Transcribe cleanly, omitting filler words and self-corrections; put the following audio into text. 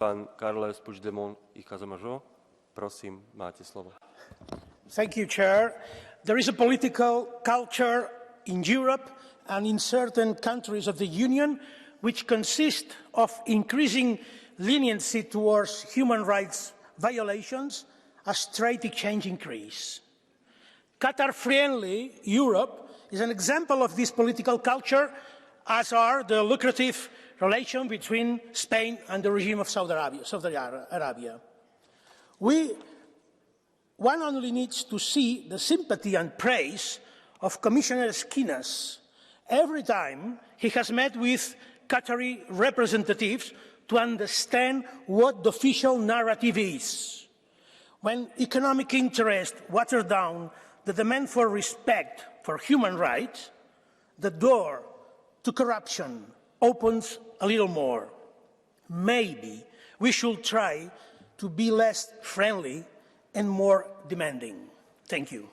Pán Carles Puigdemont i Casamajó, prosím, máte slovo. Thank you, Chair. There is a political culture in Europe and in certain countries of the Union which consists of increasing leniency towards human rights violations as trade exchange increase. Qatar-friendly Europe is an example of this political culture, as are the lucrative relations between Spain and the regime of Saudi Arabia. One only needs to see the sympathy and praise of Commissioner Schinas every time he has met with Qatari representatives to understand what the official narrative is. When economic interest waters down the demand for respect for human rights, the door to corruption opens a little more. Maybe we should try to be less friendly and more demanding. Thank you.